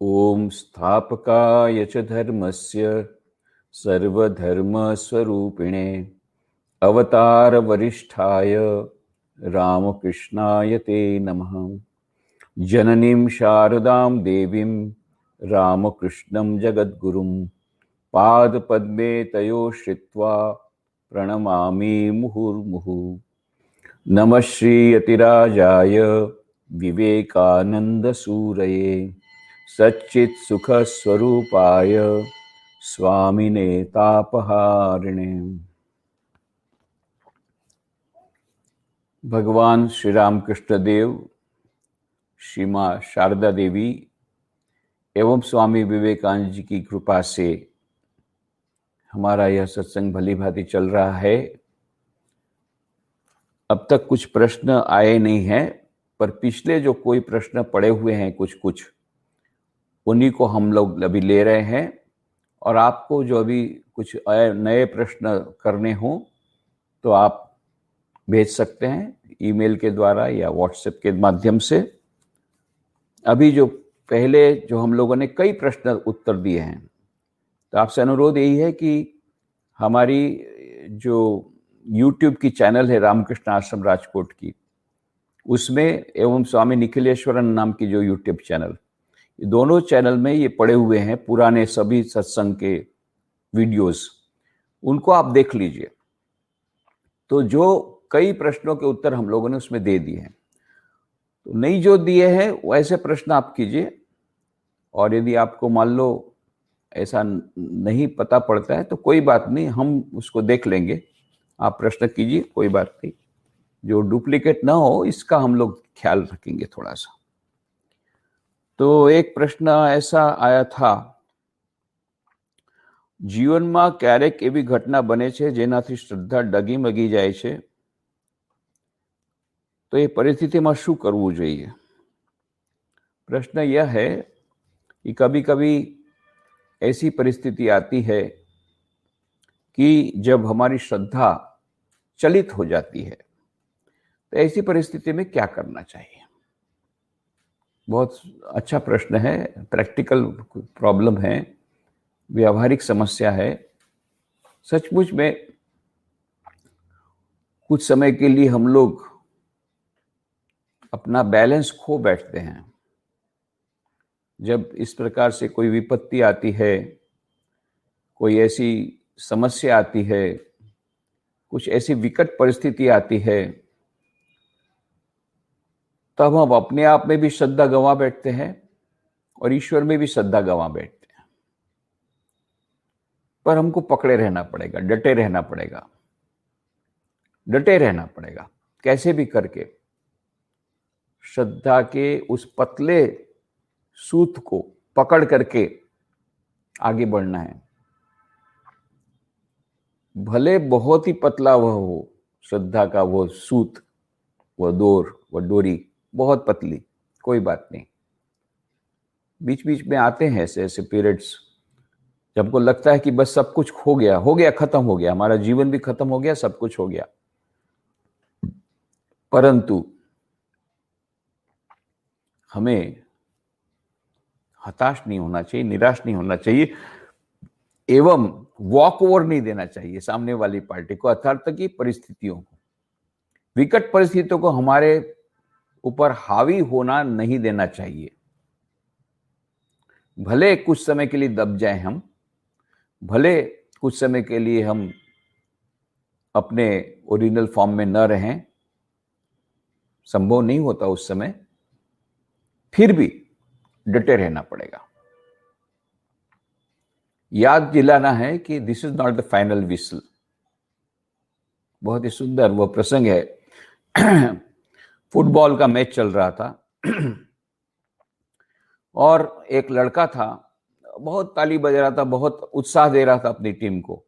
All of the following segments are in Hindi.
ओम स्थापकाय च धर्मस्य सर्वधर्मस्वरूपिणे अवतार वरिष्ठाय रामकृष्णाय ते नमः। जननीं शारदां देवीं रामकृष्णं जगद्गुरुं पादपद्मे तयो श्रित्वा प्रणमामि मुहुर्मुहुः। नमः श्रीयतिराजाय विवेकानन्दसूरये सच्चित्सुखस्वरूपाय स्वामिने तापहारिणे। भगवान श्री रामकृष्ण देव, श्री माँ शारदा देवी एवं स्वामी विवेकानंद जी की कृपा से हमारा यह सत्संग भली भांति चल रहा है। अब तक कुछ प्रश्न आए नहीं हैं, पर पिछले जो कोई प्रश्न पड़े हुए हैं कुछ उन्हीं को हम लोग अभी ले रहे हैं। और आपको जो अभी कुछ नए प्रश्न करने हों तो आप भेज सकते हैं ईमेल के द्वारा या व्हाट्सएप के माध्यम से। अभी जो पहले जो हम लोगों ने कई प्रश्न उत्तर दिए हैं, तो आपसे अनुरोध यही है कि हमारी जो YouTube की चैनल है रामकृष्ण आश्रम राजकोट की, उसमें एवं स्वामी निखिलेश्वरन नाम की जो YouTube चैनल, दोनों चैनल में ये पड़े हुए हैं पुराने सभी सत्संग के वीडियोस, उनको आप देख लीजिए। तो जो कई प्रश्नों के उत्तर हम लोगों ने उसमें दे दिए हैं, तो नहीं जो दिए हैं वैसे प्रश्न आप कीजिए। और यदि आपको मान लो ऐसा नहीं पता पड़ता है तो कोई बात नहीं, हम उसको देख लेंगे। आप प्रश्न कीजिए, कोई बात नहीं। जो डुप्लीकेट ना हो इसका हम लोग ख्याल रखेंगे थोड़ा सा। तो एक प्रश्न ऐसा आया था, जीवનમાં ક્યારેક એવી ઘટના બને છે જેનાથી શ્રદ્ધા ડગીમગી જાય છે, तो ये परिस्थितिમાં શું કરવું જોઈએ? प्रश्न यह है कि कभी कभी ऐसी परिस्थिति आती है कि जब हमारी श्रद्धा चलित हो जाती है, तो ऐसी परिस्थिति में क्या करना चाहिए? बहुत अच्छा प्रश्न है, प्रैक्टिकल प्रॉब्लम है, व्यावहारिक समस्या है। सचमुच में कुछ समय के लिए हम लोग अपना बैलेंस खो बैठते हैं। जब इस प्रकार से कोई विपत्ति आती है, कोई ऐसी समस्या आती है, कुछ ऐसी विकट परिस्थिति आती है, तब हम अपने आप में भी श्रद्धा गंवा बैठते हैं और ईश्वर में भी श्रद्धा गंवा बैठते हैं। पर हमको पकड़े रहना पड़ेगा, डटे रहना पड़ेगा, डटे रहना पड़ेगा, कैसे भी करके श्रद्धा के उस पतले सूत को पकड़ करके आगे बढ़ना है। भले बहुत ही पतला वह हो, श्रद्धा का वो सूत, वो डोरी बहुत पतली, कोई बात नहीं। बीच बीच में आते हैं ऐसे ऐसे पीरियड्स जब हमको लगता है कि बस सब कुछ हो गया, खत्म हो गया, हमारा जीवन भी खत्म हो गया, सब कुछ हो गया। परंतु हमें हताश नहीं होना चाहिए, निराश नहीं होना चाहिए, एवं वॉक ओवर नहीं देना चाहिए सामने वाली पार्टी को, अर्थात की परिस्थितियों को, विकट परिस्थितियों को हमारे ऊपर हावी होना नहीं देना चाहिए। भले कुछ समय के लिए दब जाए हम, भले कुछ समय के लिए हम अपने ओरिजिनल फॉर्म में न रहें, संभव नहीं होता उस समय, फिर भी डटे रहना पड़ेगा। याद दिलाना है कि this is not the final whistle. बहुत ही सुंदर वो प्रसंग है। फुटबॉल का मैच चल रहा था और एक लड़का था, बहुत ताली बजा रहा था, बहुत उत्साह दे रहा था अपनी टीम को।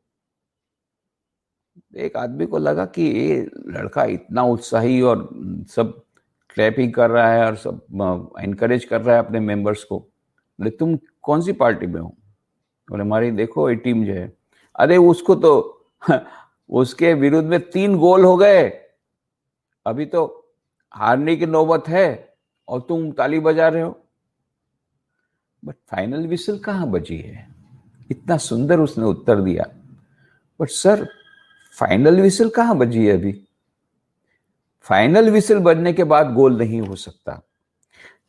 एक आदमी को लगा कि ये लड़का इतना उत्साही और सब क्लैपिंग कर रहा है और सब एनकरेज कर रहा है अपने मेंबर्स को। बोले तुम कौन सी पार्टी में हो? बोले हमारी देखो ये टीम जो है। अरे उसको तो उसके विरुद्ध में 3 गोल हो गए, अभी तो हारने की नौबत है और तुम ताली बजा रहे हो। बट फाइनल विसल कहाँ बजी है? इतना सुंदर उसने उत्तर दिया, बट सर फाइनल विसल कहाँ बजी है अभी? फाइनल विसल बजने के बाद गोल नहीं हो सकता।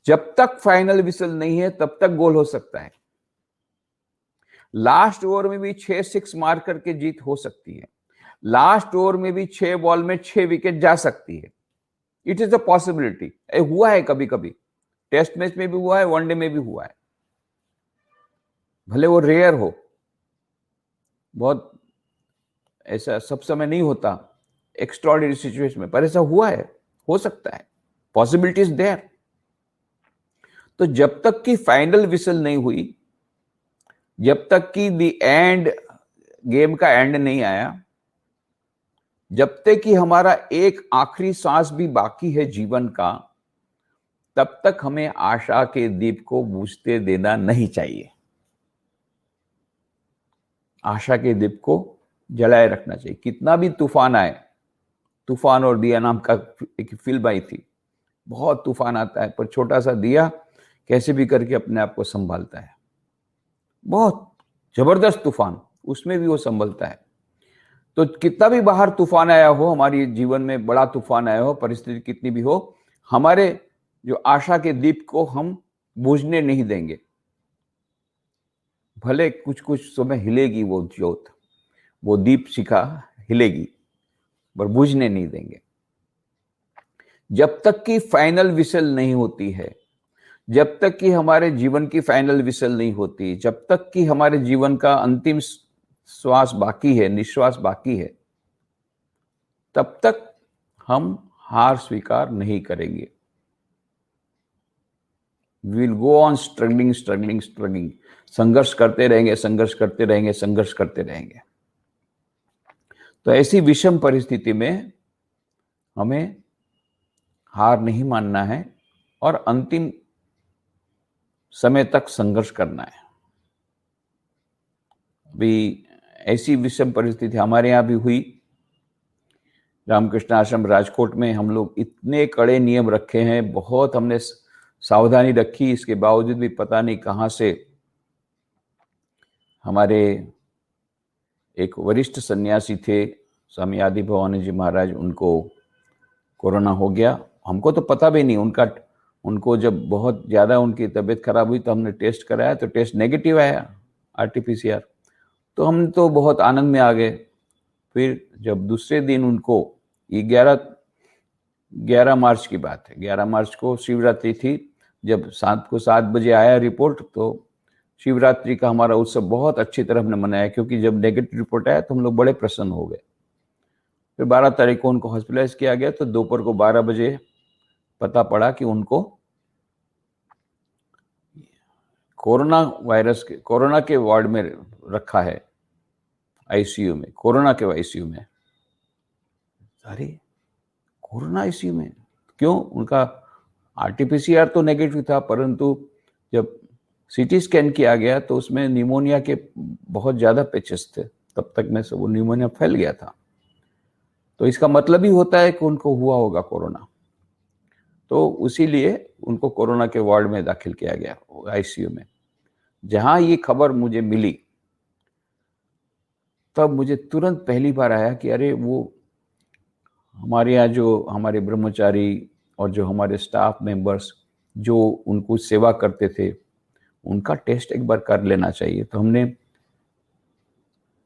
जब तक फाइनल विसल नहीं है तब तक गोल हो सकता है। लास्ट ओवर में भी 6 मार करके जीत हो सकती है। लास्ट ओवर में भी 6 बॉल में 6 विकेट जा सकती है। It is a possibility. हुआ है कभी कभी, टेस्ट मैच में भी हुआ है, वनडे में भी हुआ है। भले वो रेयर हो, बहुत ऐसा सब समय नहीं होता एक्स्ट्राऑर्डिनरी सिचुएशन में, पर ऐसा हुआ है, हो सकता है, पॉसिबिलिटी इज देयर। तो जब तक कि फाइनल विसल नहीं हुई, जब तक कि द एंड, गेम का एंड नहीं आया, जब तक कि हमारा एक आखिरी सांस भी बाकी है जीवन का, तब तक हमें आशा के दीप को बुझते देना नहीं चाहिए। आशा के दीप को जलाए रखना चाहिए। कितना भी तूफान आए, तूफान और दिया नाम का एक फिल्म आई थी, बहुत तूफान आता है पर छोटा सा दिया कैसे भी करके अपने आप को संभालता है। बहुत जबरदस्त तूफान, उसमें भी वो संभलता है। तो कितना भी बाहर तूफान आया हो, हमारी जीवन में बड़ा तूफान आया हो, परिस्थिति कितनी भी हो, हमारे जो आशा के दीप को हम बुझने नहीं देंगे। भले कुछ कुछ समय हिलेगी वो ज्योत, वो दीप शिखा हिलेगी, पर बुझने नहीं देंगे। जब तक कि फाइनल विसल नहीं होती है, जब तक कि हमारे जीवन की फाइनल विसल नहीं होती, जब तक कि हमारे जीवन का अंतिम श्वास बाकी है, निश्वास बाकी है, तब तक हम हार स्वीकार नहीं करेंगे। Will go on struggling struggling struggling, संघर्ष करते रहेंगे, संघर्ष करते रहेंगे, संघर्ष करते रहेंगे। तो ऐसी विषम परिस्थिति में हमें हार नहीं मानना है और अंतिम समय तक संघर्ष करना है। अभी ऐसी विषम परिस्थिति हमारे यहाँ भी हुई। रामकृष्ण आश्रम राजकोट में हम लोग इतने कड़े नियम रखे हैं, बहुत हमने सावधानी रखी, इसके बावजूद भी पता नहीं कहाँ से हमारे एक वरिष्ठ सन्यासी थे, स्वामी आदि भवानी जी महाराज, उनको कोरोना हो गया। हमको तो पता भी नहीं, उनको जब बहुत ज़्यादा उनकी तबीयत खराब हुई तो हमने टेस्ट कराया तो टेस्ट नेगेटिव आया, RT-PCR। तो हम तो बहुत आनंद में आ गए। फिर जब दूसरे दिन उनको, ये 11 मार्च की बात है, 11 मार्च को शिवरात्रि थी, जब 7 बजे आया रिपोर्ट, तो शिवरात्रि का हमारा उत्सव बहुत अच्छी तरह हमने मनाया, क्योंकि जब नेगेटिव रिपोर्ट आया तो हम लोग बड़े प्रसन्न हो गए। फिर 12 तारीख को उनको हॉस्पिटलाइज किया गया, तो दोपहर को 12 बजे पता पड़ा कि उनको कोरोना के वार्ड में रखा है, ICU में, कोरोना के ICU में। अरे कोरोना ICU में क्यों? उनका RT-PCR तो नेगेटिव था, परंतु जब CT स्कैन किया गया तो उसमें निमोनिया के बहुत ज़्यादा पैचेस थे, तब तक में से वो निमोनिया फैल गया था। तो इसका मतलब ही होता है कि उनको हुआ होगा कोरोना। तो इसीलिए उनको कोरोना के वार्ड में दाखिल किया गया, ICU में। जहाँ ये खबर मुझे मिली, तब मुझे तुरंत पहली बार आया कि अरे वो हमारे यहाँ जो हमारे ब्रह्मचारी और जो हमारे स्टाफ मेंबर्स जो उनको सेवा करते थे, उनका टेस्ट एक बार कर लेना चाहिए। तो हमने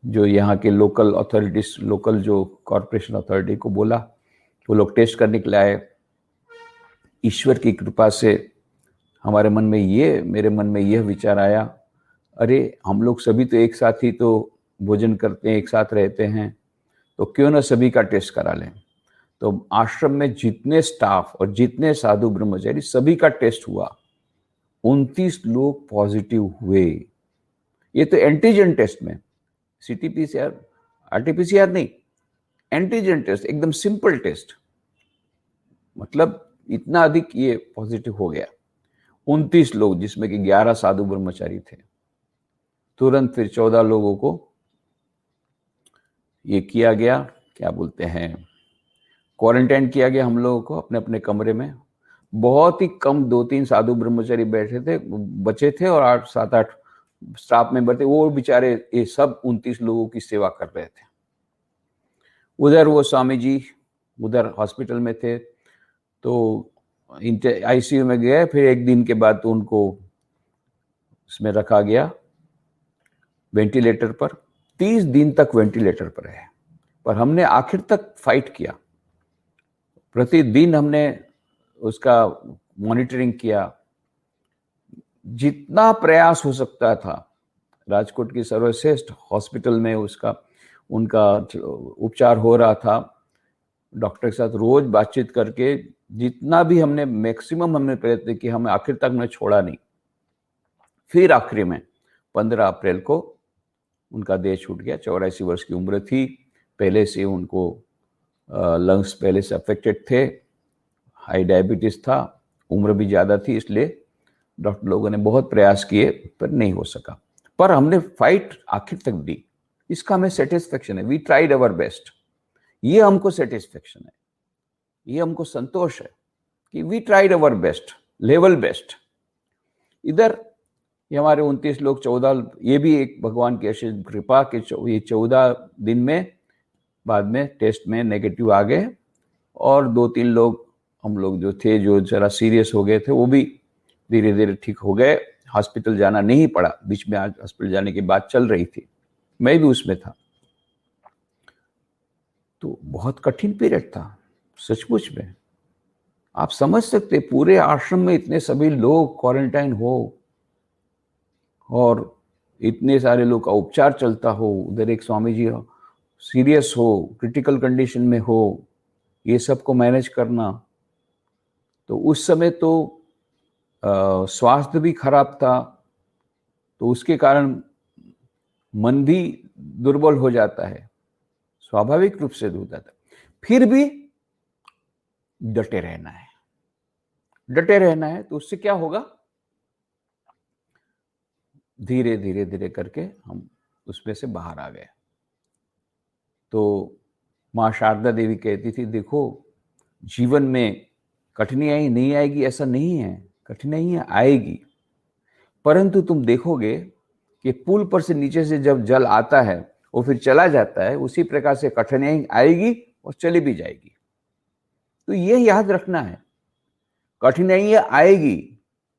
जो यहाँ के लोकल अथॉरिटीज, लोकल जो कॉरपोरेशन अथॉरिटी को बोला, वो लोग टेस्ट करने के लिए आए। ईश्वर की कृपा से मेरे मन में यह विचार आया, अरे हम लोग सभी तो एक साथ ही तो भोजन करते हैं, एक साथ रहते हैं, तो क्यों ना सभी का टेस्ट करा लें। तो आश्रम में जितने स्टाफ और जितने साधु ब्रह्मचारी, सभी का टेस्ट हुआ। 29 लोग पॉजिटिव हुए। ये तो एंटीजन टेस्ट में, CT-PCR, RT-PCR नहीं, एंटीजन टेस्ट, एकदम सिंपल टेस्ट, मतलब इतना अधिक ये पॉजिटिव हो गया। 29 लोग, जिसमें कि 11 साधु ब्रह्मचारी थे। तुरंत फिर 14 लोगों को ये किया गया, क्या बोलते हैं, क्वारंटाइन किया गया हम लोगों को अपने अपने कमरे में। बहुत ही कम 2-3 साधु ब्रह्मचारी बैठे थे, बचे थे, और 8-7-8 स्टाफ मेंबर थे। वो बेचारे ये सब 29 लोगों की सेवा कर रहे थे। उधर वो स्वामी जी उधर हॉस्पिटल में थे, तो आईसीयू में गए। फिर एक दिन के बाद तो उनको उसमें रखा गया वेंटिलेटर पर। 30 दिन तक वेंटिलेटर पर रहे, पर हमने आखिर तक फाइट किया। प्रतिदिन हमने उसका मॉनिटरिंग किया, जितना प्रयास हो सकता था। राजकोट की सर्वश्रेष्ठ हॉस्पिटल में उनका उपचार हो रहा था। डॉक्टर के साथ रोज बातचीत करके जितना भी हमने मैक्सिमम हमने प्रयत्न किया, हमें आखिर तक हमने छोड़ा नहीं। फिर आखिरी में 15 अप्रैल को उनका देह छूट गया। 84 वर्ष की उम्र थी। पहले से उनको लंग्स पहले से अफेक्टेड थे, हाई डायबिटीज था, उम्र भी ज़्यादा थी, इसलिए डॉक्टर लोगों ने बहुत प्रयास किए पर नहीं हो सका। पर हमने फाइट आखिर तक दी, इसका हमें सेटिस्फेक्शन है। We tried our best. ये हमको सेटिस्फेक्शन है, ये हमको संतोष है कि we tried our best, level best. इधर ये हमारे 29 लोग 14, ये भी एक भगवान की अशेष कृपा के ये 14 दिन में बाद में टेस्ट में नेगेटिव आ गए, और 2-3 लोग हम लोग जो थे जो जरा सीरियस हो गए थे वो भी धीरे धीरे ठीक हो गए। हॉस्पिटल जाना नहीं पड़ा। बीच में आज हॉस्पिटल जाने की बात चल रही थी, मैं भी उसमें था। तो बहुत कठिन पीरियड था सचमुच में। आप समझ सकते, पूरे आश्रम में इतने सभी लोग क्वारंटाइन हो और इतने सारे लोग का उपचार चलता हो, उधर एक स्वामी जी सीरियस हो, क्रिटिकल कंडीशन में हो, ये सब को मैनेज करना। तो उस समय तो स्वास्थ्य भी खराब था, तो उसके कारण मन भी दुर्बल हो जाता है, स्वाभाविक रूप से हो जाता है। फिर भी डटे रहना है, डटे रहना है। तो उससे क्या होगा, धीरे धीरे धीरे करके हम उसमें से बाहर आ गए। तो माँ शारदा देवी कहती थी, देखो जीवन में कठिनाई नहीं आएगी ऐसा नहीं है, कठिनाइयाँ आएगी, परंतु तुम देखोगे कि पुल पर से नीचे से जब जल आता है वो फिर चला जाता है, उसी प्रकार से कठिनाई आएगी और चली भी जाएगी। तो ये याद रखना है, कठिनाइयाँ आएगी,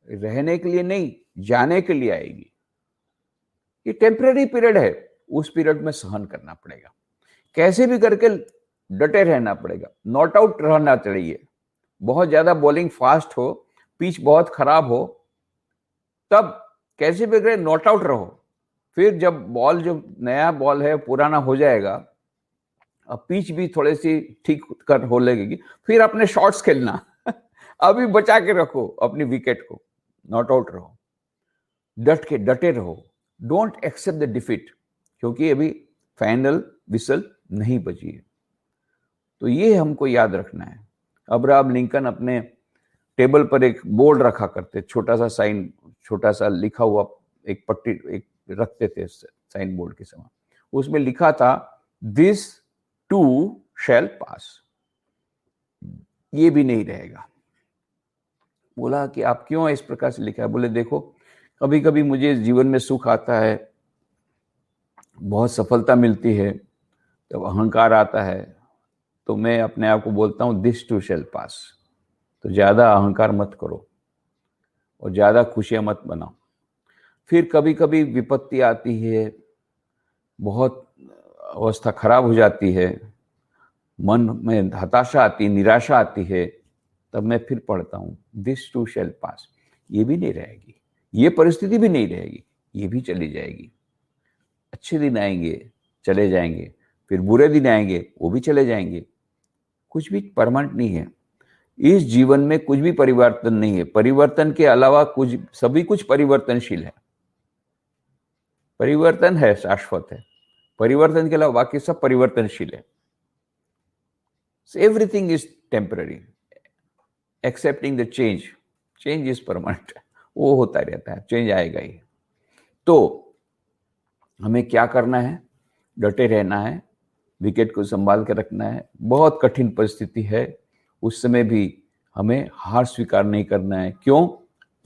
रहने के लिए नहीं, जाने के लिए आएगी। ये टेम्परेरी पीरियड है, उस पीरियड में सहन करना पड़ेगा, कैसे भी करके डटे रहना पड़ेगा, नॉट आउट रहना चाहिए। बहुत ज्यादा बॉलिंग फास्ट हो, पिच बहुत खराब हो, तब कैसे भी करे नॉट आउट रहो। फिर जब बॉल जो नया बॉल है पुराना हो जाएगा, अब पिच भी थोड़ी सी ठीक कर हो लगेगी, फिर अपने शॉट्स खेलना अभी बचा के रखो अपनी विकेट को, नॉट आउट रहो, डट के डटे रहो, डोंट एक्सेप्ट द डिफीट, क्योंकि अभी फाइनल विसल नहीं बजी है। तो ये हमको याद रखना है। अब्राहम लिंकन अपने टेबल पर एक बोर्ड रखा करते, छोटा सा साइन, छोटा सा लिखा हुआ एक पट्टी एक रखते थे साइन बोर्ड के समान। उसमें लिखा था, दिस टू शैल पास। ये भी नहीं रहेगा। बोला कि आप क्यों इस प्रकार से लिखा है? बोले देखो, कभी कभी मुझे जीवन में सुख आता है, बहुत सफलता मिलती है, तब अहंकार आता है, तो मैं अपने आप को बोलता हूँ दिस टू शैल पास। तो ज़्यादा अहंकार मत करो और ज़्यादा खुशियाँ मत बनाओ। फिर कभी कभी विपत्ति आती है, बहुत अवस्था खराब हो जाती है, मन में हताशा आती, निराशा आती है, तब मैं फिर पढ़ता हूँ दिस टू शैल पास। ये भी नहीं रहेगी, ये परिस्थिति भी नहीं रहेगी, ये भी चली जाएगी। अच्छे दिन आएंगे, चले जाएंगे, फिर बुरे दिन आएंगे, वो भी चले जाएंगे। कुछ भी परमानेंट नहीं है इस जीवन में, कुछ भी परिवर्तन नहीं है। परिवर्तन के अलावा सभी कुछ परिवर्तनशील है। परिवर्तन है, शाश्वत है, परिवर्तन के अलावा बाकी सब परिवर्तनशील है। Everything is temporary accepting the change, change is permanent, वो होता रहता है, चेंज आएगा ही। तो हमें क्या करना है, डटे रहना है, विकेट को संभाल के रखना है। बहुत कठिन परिस्थिति है, उस समय भी हमें हार स्वीकार नहीं करना है। क्यों?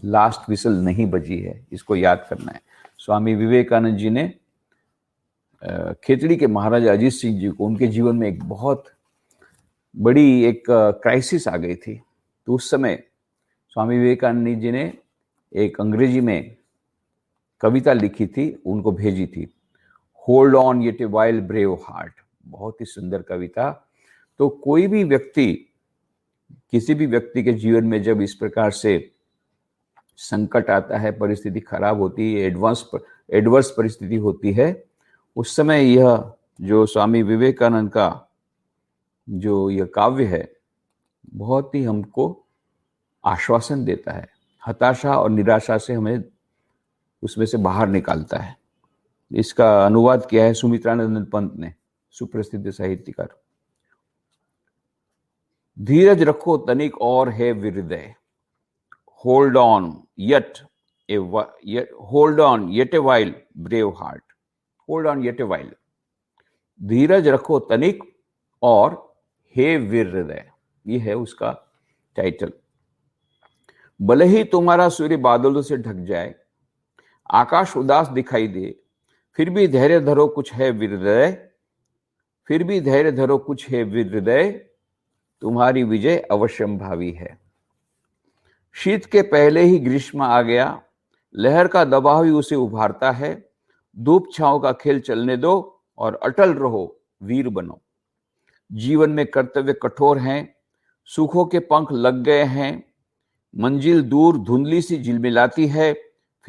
लास्ट विसल नहीं बजी है, इसको याद करना है। स्वामी विवेकानंद जी ने खेतड़ी के महाराजा अजीत सिंह जी को, उनके जीवन में एक बहुत बड़ी एक क्राइसिस आ गई थी। तो उस समय स्वामी विवेकानंद जी ने एक अंग्रेजी में कविता लिखी थी, उनको भेजी थी, hold on yet a while brave heart. बहुत ही सुंदर कविता। तो कोई भी व्यक्ति, किसी भी व्यक्ति के जीवन में जब इस प्रकार से संकट आता है, परिस्थिति खराब होती है, एडवर्स परिस्थिति होती है, उस समय यह जो स्वामी विवेकानंद का जो यह काव्य है, बहुत ही हमको आश्वासन देता है। हताशा और निराशा से हमें उसमें से बाहर निकालता है। इसका अनुवाद किया है सुमित्रानंद पंत ने, सुप्रसिद्ध साहित्यकार। धीरज रखो तनिक और है हृदय, hold on yet a while brave heart, hold on yet a while. धीरज रखो तनिक और हे वीर हृदय, ये है उसका टाइटल। भले ही तुम्हारा सूर्य बादलों से ढक जाए, आकाश उदास दिखाई दे, फिर भी धैर्य धरो कुछ है वीर हृदय, फिर भी धैर्य धरो कुछ है वीर हृदय, तुम्हारी विजय अवश्यंभावी है। शीत के पहले ही ग्रीष्म आ गया, लहर का दबाव ही उसे उभारता है। धूप छांव का खेल चलने दो और अटल रहो, वीर बनो। जीवन में कर्तव्य कठोर हैं, सुखों के पंख लग गए हैं, मंजिल दूर धुंधली सी झिलमिलाती है,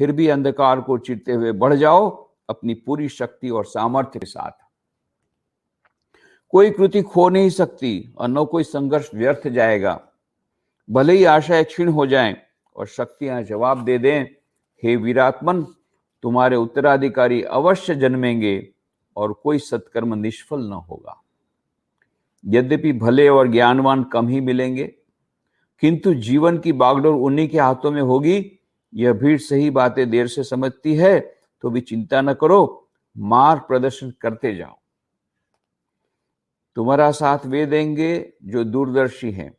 फिर भी अंधकार को चीरते हुए बढ़ जाओ अपनी पूरी शक्ति और सामर्थ्य के साथ। कोई कृति खो नहीं सकती और न कोई संघर्ष व्यर्थ जाएगा। भले ही आशाएं क्षीण हो जाएं और शक्तियां जवाब दे दें, हे वीरात्मन, तुम्हारे उत्तराधिकारी अवश्य जन्मेंगे और कोई सत्कर्म निष्फल न होगा। यद्यपि भले और ज्ञानवान कम ही मिलेंगे, किंतु जीवन की बागडोर उन्हीं के हाथों में होगी। यह भीड़ सही बातें देर से समझती है, तो भी चिंता न करो, मार्ग प्रदर्शन करते जाओ। तुम्हारा साथ वे देंगे जो दूरदर्शी हैं,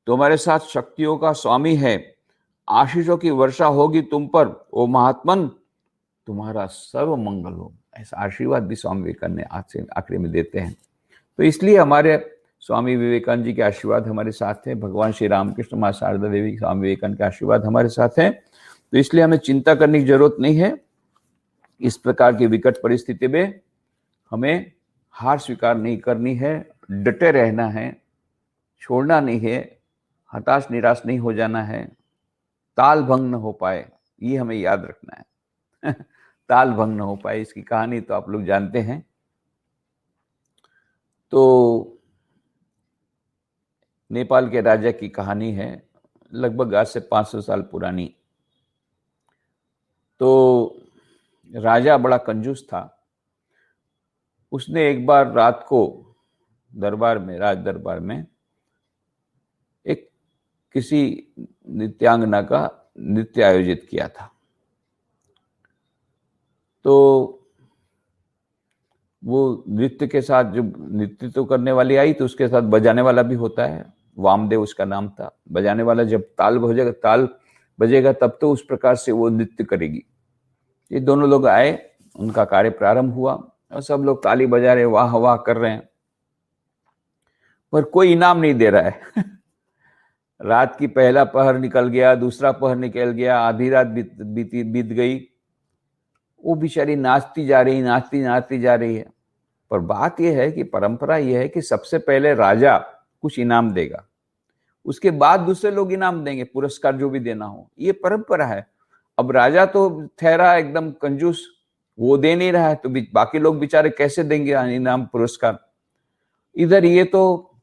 तुम्हारे साथ शक्तियों का स्वामी है। आशीषों की वर्षा होगी तुम पर, ओ महात्मन, तुम्हारा सर्व मंगल हो। ऐसा आशीर्वाद भी स्वामी विवेकानंद आज से आखिरी में देते हैं। तो इसलिए हमारे स्वामी विवेकानंद जी के आशीर्वाद हमारे साथ हैं, भगवान श्री रामकृष्ण, माँ शारदा देवी, स्वामी विवेकानंद के आशीर्वाद हमारे साथ हैं। तो इसलिए हमें चिंता करने की जरूरत नहीं है। इस प्रकार की विकट परिस्थिति में हमें हार स्वीकार नहीं करनी है, डटे रहना है, छोड़ना नहीं है, हताश निराश नहीं हो जाना है, ताल भंग न हो पाए, ये हमें याद रखना है। ताल भंग न हो पाए, इसकी कहानी तो आप लोग जानते हैं। तो नेपाल के राजा की कहानी है, लगभग आज से 500 साल पुरानी। तो राजा बड़ा कंजूस था। उसने एक बार रात को दरबार में, राज दरबार में, एक किसी नृत्यांगना का नृत्य आयोजित किया था। तो वो नृत्य के साथ, जो नृत्य तो करने वाली आई, तो उसके साथ बजाने वाला भी होता है, वामदेव उसका नाम था। बजाने वाला जब ताल बजेगा तब तो उस प्रकार से वो नृत्य करेगी। ये दोनों लोग आए, उनका कार्य प्रारंभ हुआ और सब लोग ताली बजा रहे, वाह वाह कर रहे हैं, पर कोई इनाम नहीं दे रहा है। रात की पहला पहर निकल गया, दूसरा पहर निकल गया, आधी रात बीत गई। वो बेचारी नाचती जा रही है। पर बात यह है कि परंपरा यह है कि सबसे पहले राजा कुछ इनाम देगा, उसके बाद दूसरे लोग इनाम देंगे, पुरस्कार जो भी देना हो। ये परंपरा है। अब राजा तो ठहरा एकदम कंजूस, वो दे नहीं रहा है, तो बाकी लोग बेचारे कैसे देंगे इनाम पुरस्कार। इधर ये तो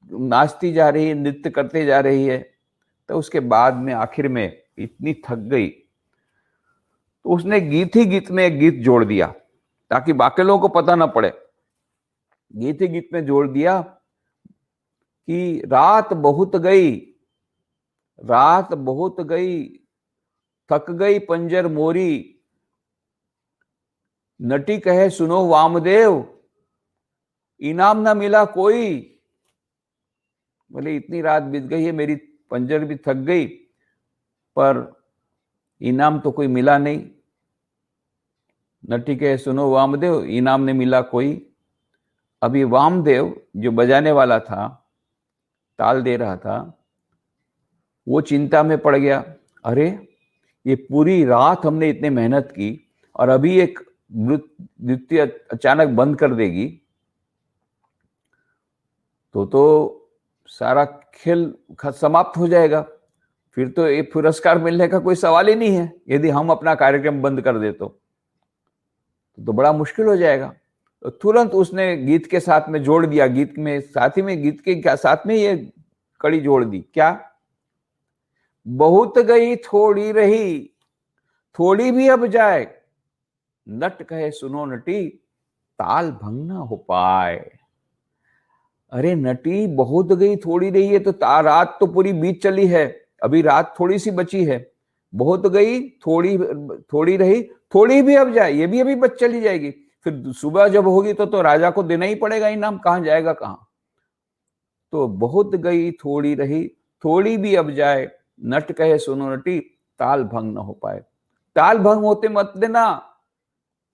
नाचती जा रही है, नृत्य करते जा रही है। तो उसके बाद में आखिर में इतनी थक गई, तो उसने गीत ही गीत में एक गीत जोड़ दिया ताकि बाकी लोगों को पता ना पड़े। गीत ही गीत में जोड़ दिया कि रात बहुत गई, थक गई पंजर मोरी, नटी कहे सुनो वामदेव, इनाम ना मिला कोई, बोले इतनी रात बीत गई है, मेरी पंजर भी थक गई, पर इनाम तो कोई मिला नहीं। नटी कहे सुनो वामदेव, इनाम ने मिला कोई। अभी वामदेव जो बजाने वाला था, ताल दे रहा था, वो चिंता में पड़ गया। अरे ये पूरी रात हमने इतने मेहनत की और अभी एक नृत्य अचानक बंद कर देगी तो सारा खेल समाप्त हो जाएगा। फिर तो ये पुरस्कार मिलने का कोई सवाल ही नहीं है। यदि हम अपना कार्यक्रम बंद कर दे तो बड़ा मुश्किल हो जाएगा। तो तुरंत उसने गीत के साथ में जोड़ दिया, गीत में साथ ही में, गीत के साथ में ये कड़ी जोड़ दी। क्या? बहुत गई थोड़ी रही, थोड़ी भी अब जाए, नट कहे सुनो नटी, ताल भंग ना हो पाए। अरे नटी, बहुत गई थोड़ी रही है तो रात तो पूरी बीत चली है, अभी रात थोड़ी सी बची है। बहुत गई थोड़ी रही, थोड़ी भी अब जाए, ये भी अभी बच चली जाएगी। फिर सुबह जब होगी तो राजा को देना ही पड़ेगा इनाम, कहां जाएगा कहां। तो बहुत गई थोड़ी रही, थोड़ी भी अब जाए, नट कहे सुनो नटी, ताल भंग न हो पाए। ताल भंग होते मत देना,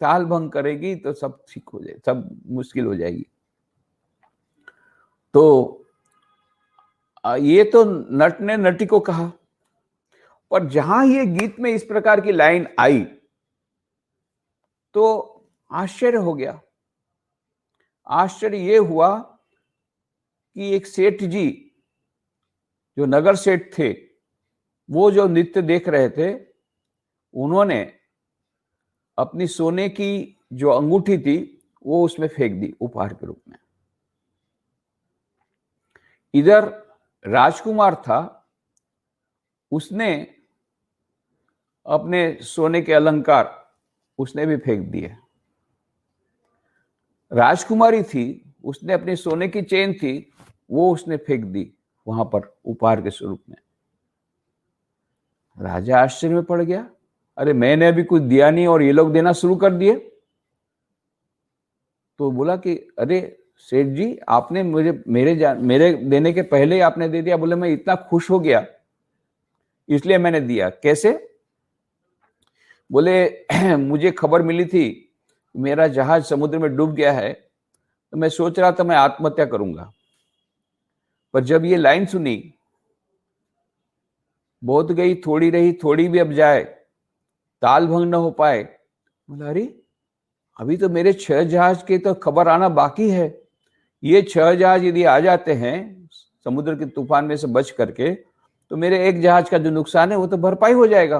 ताल भंग करेगी तो सब ठीक हो जाए, सब मुश्किल हो जाएगी। तो ये तो नट ने नटी को कहा, पर जहां ये गीत में इस प्रकार की लाइन आई तो आश्चर्य हो गया। आश्चर्य ये हुआ कि एक सेठ जी, जो नगर सेठ थे, वो जो नृत्य देख रहे थे, उन्होंने अपनी सोने की जो अंगूठी थी वो उसमें फेंक दी उपहार के रूप में। इधर राजकुमार था, उसने अपने सोने के अलंकार उसने भी फेंक दिए। राजकुमारी थी, उसने अपनी सोने की चेन थी, वो उसने फेंक दी वहां पर उपहार के स्वरूप में। राजा आश्चर्य में पड़ गया, अरे मैंने अभी कुछ दिया नहीं और ये लोग देना शुरू कर दिए। तो बोला कि अरे सेठ जी, आपने मुझे मेरे देने के पहले ही आपने दे दिया। बोले मैं इतना खुश हो गया इसलिए मैंने दिया। कैसे? बोले मुझे खबर मिली थी मेरा जहाज समुद्र में डूब गया है, तो मैं सोच रहा था मैं आत्महत्या करूंगा, पर जब ये लाइन सुनी, बहुत गई थोड़ी रही, थोड़ी भी अब जाए, ताल भंग न हो पाए, बोला अरे अभी तो मेरे 6 जहाज के तो खबर आना बाकी है। ये 6 जहाज यदि आ जाते हैं समुद्र के तूफान में से बच करके, तो मेरे एक जहाज का जो नुकसान है वो तो भरपाई हो जाएगा।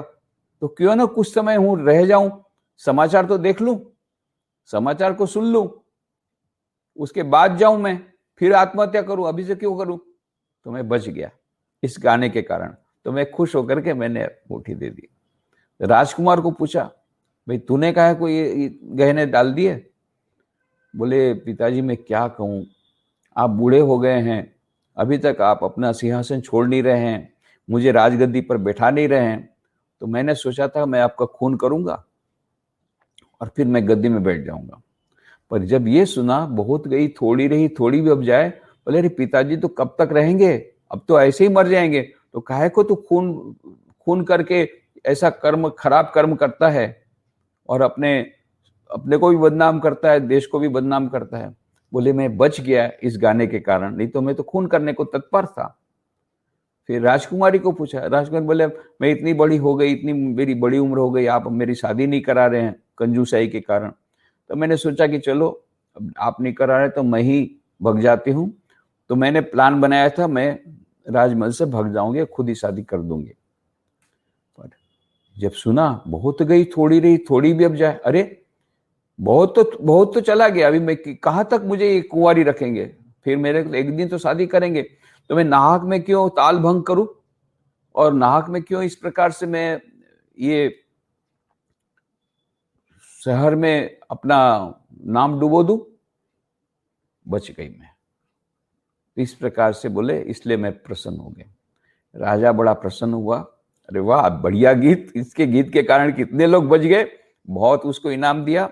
तो क्यों ना कुछ समय हूं रह जाऊं, समाचार तो देख लूं, समाचार को सुन लूं, उसके बाद जाऊं मैं, फिर आत्महत्या करूं, अभी से क्यों करूं। तो मैं बच गया इस गाने के कारण, तो मैं खुश होकर के मैंने अंगूठी दे दी। राजकुमार को पूछा, भाई तूने कहा को ये गहने डाल दिए? बोले पिताजी मैं क्या कहूं, आप बूढ़े हो गए हैं, अभी तक आप अपना सिंहासन छोड़ नहीं रहे हैं, मुझे राजगद्दी पर बैठा नहीं रहे हैं, तो मैंने सोचा था मैं आपका खून करूंगा और फिर मैं गद्दी में बैठ जाऊंगा। पर जब ये सुना बहुत गई थोड़ी रही, थोड़ी भी अब जाए, बोले अरे पिताजी तो कब तक रहेंगे, अब तो ऐसे ही मर जाएंगे, तो काहे को तू खून करके ऐसा कर्म, खराब कर्म करता है और अपने को भी बदनाम करता है, देश को भी बदनाम करता है। बोले मैं बच गया इस गाने के कारण, नहीं तो मैं तो खून करने को तत्पर था। फिर राजकुमारी को पूछा, राजकुमारी बोले मैं इतनी बड़ी हो गई, इतनी मेरी बड़ी उम्र हो गई, आप मेरी शादी नहीं करा रहे हैं कंजूसाई के कारण, तो मैंने सोचा कि चलो अब आप नहीं करा रहे तो मैं ही भग जाती हूँ। तो मैंने प्लान बनाया था मैं राजमहल से भग जाऊंगी, खुद ही शादी कर दूंगी। पर जब सुना बहुत गई थोड़ी रही, थोड़ी भी अब जाए, अरे बहुत तो चला गया, अभी मैं कहाँ तक मुझे ये कुंवारी रखेंगे, फिर मेरे एक दिन तो शादी करेंगे, तो मैं नाहक में क्यों ताल भंग करूं और नाहक में क्यों इस प्रकार से मैं ये शहर में अपना नाम डुबो दूं। बच गई मैं। इस प्रकार से बोले, इसलिए मैं प्रसन्न हो गया। राजा बड़ा प्रसन्न हुआ, अरे वाह बढ़िया गीत, इसके गीत के कारण कितने लोग बच गए, बहुत उसको इनाम दिया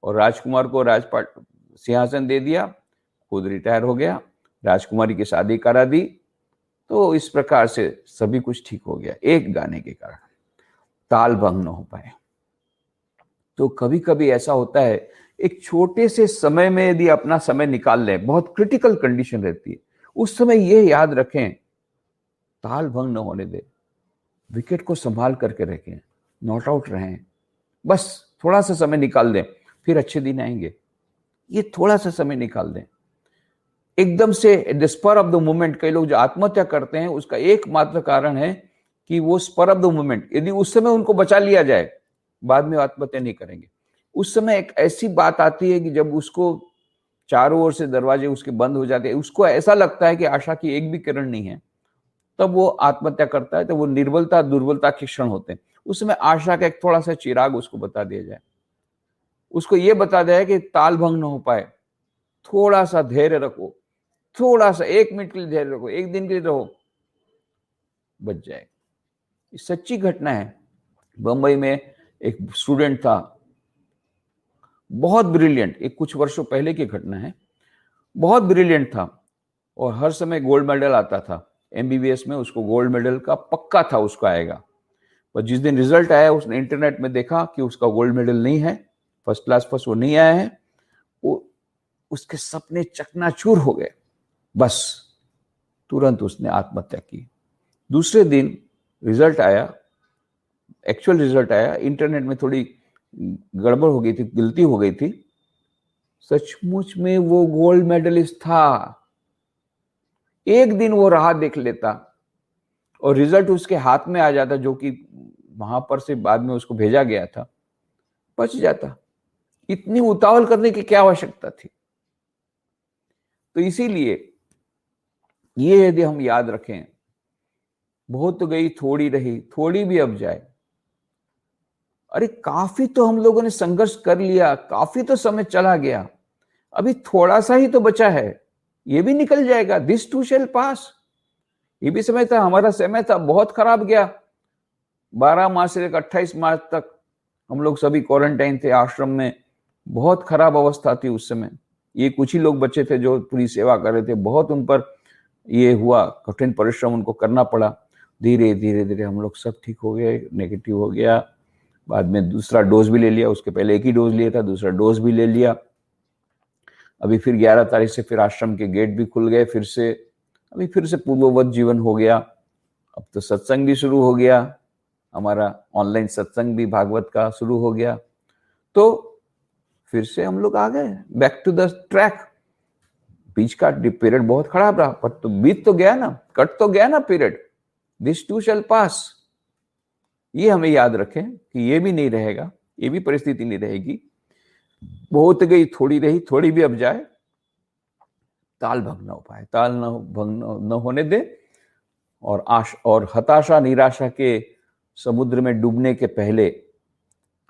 और राजकुमार को राजपाट सिंहासन दे दिया, खुद रिटायर हो गया, राजकुमारी की शादी करा दी तो इस प्रकार से सभी कुछ ठीक हो गया एक गाने के कारण, ताल भंग न हो पाए। तो कभी कभी ऐसा होता है, एक छोटे से समय में यदि अपना समय निकाल लें, बहुत क्रिटिकल कंडीशन रहती है, उस समय ये याद रखें, ताल भंग न होने दें, विकेट को संभाल करके रखें, नॉट आउट रहें, बस थोड़ा सा समय निकाल दें, फिर अच्छे दिन आएंगे। ये थोड़ा सा समय निकाल दें। एकदम से the spur of the moment, कई लोग जो आत्महत्या करते हैं उसका एकमात्र कारण है कि वो स्पर ऑफ द मोमेंट, यदि उस समय उनको बचा लिया जाए, बाद में आत्महत्या नहीं करेंगे। उस समय एक ऐसी बात आती है कि जब उसको चारों ओर से दरवाजे उसके बंद हो जाते हैं, उसको ऐसा लगता है कि आशा की एक भी किरण नहीं है, तब वो आत्महत्या करता है। तो वो निर्बलता दुर्बलता के क्षण होते हैं। उस समय आशा का एक थोड़ा सा चिराग उसको बता दिया जाए, उसको ये बता दिया है कि ताल भंग न हो पाए, थोड़ा सा धैर्य रखो, थोड़ा सा 1 मिनट के लिए धैर्य रखो, 1 दिन के लिए रहो, बच जाए। ये सच्ची घटना है। बंबई में एक स्टूडेंट था, बहुत ब्रिलियंट, एक कुछ वर्षों पहले की घटना है, बहुत ब्रिलियंट था और हर समय गोल्ड मेडल आता था। एमबीबीएस में उसको गोल्ड मेडल का पक्का था, उसको आएगा। पर जिस दिन रिजल्ट आया, उसने इंटरनेट में देखा कि उसका गोल्ड मेडल नहीं है, फर्स्ट क्लास फर्स्ट वो नहीं आया है। वो उसके सपने चकनाचूर हो गए। बस तुरंत उसने आत्महत्या की। दूसरे दिन रिजल्ट आया, एक्चुअल रिजल्ट आया, इंटरनेट में थोड़ी गड़बड़ हो गई थी, गलती हो गई थी, सचमुच में वो गोल्ड मेडलिस्ट था। एक दिन वो राह देख लेता और रिजल्ट उसके हाथ में आ जाता, जो कि वहां पर से बाद में उसको भेजा गया था, बच जाता। इतनी उतावल करने की क्या आवश्यकता थी? तो इसीलिए ये यदि हम याद रखें, बहुत तो गई थोड़ी रही, थोड़ी भी अब जाए। अरे काफी तो हम लोगों ने संघर्ष कर लिया, काफी तो समय चला गया, अभी थोड़ा सा ही तो बचा है, ये भी निकल जाएगा। दिस टू शैल पास। ये भी समय था, हमारा समय था बहुत खराब गया। 12 मार्च से लेकर 28 मार्च तक हम लोग सभी क्वारंटाइन थे आश्रम में, बहुत खराब अवस्था थी उस समय। ये कुछ ही लोग बचे थे जो पूरी सेवा कर रहे थे, बहुत उन पर ये हुआ, कठिन परिश्रम उनको करना पड़ा। धीरे धीरे धीरे हम लोग सब ठीक हो गए, नेगेटिव हो गया। बाद में दूसरा डोज भी ले लिया, उसके पहले एक ही डोज लिया था, दूसरा डोज भी ले लिया। अभी फिर 11 तारीख से फिर आश्रम के गेट भी खुल गए फिर से, अभी फिर से पूर्ववत जीवन हो गया। अब तो सत्संग भी शुरू हो गया, हमारा ऑनलाइन सत्संग भी भागवत का शुरू हो गया। तो फिर से हम लोग आ गए बैक टू द ट्रैक। बीच का पीरियड बहुत खराब रहा, पर तो बीत तो गया ना, कट तो गया ना पीरियड। दिस टू शैल पास। ये हमें याद रखें कि ये भी नहीं रहेगा, ये भी परिस्थिति नहीं रहेगी। बहुत गई थोड़ी रही, थोड़ी भी अब जाए, ताल भंग न हो पाए, ताल न भंग न होने दे। और हताशा निराशा के समुद्र में डूबने के पहले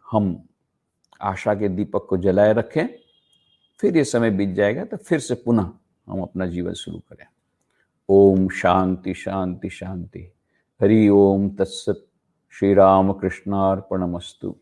हम आशा के दीपक को जलाए रखें। फिर ये समय बीत जाएगा तो फिर से पुनः हम अपना जीवन शुरू करें। ओम शांति शांति शांति। हरि ओम तत्सत। श्री राम कृष्णार्पणमस्तु।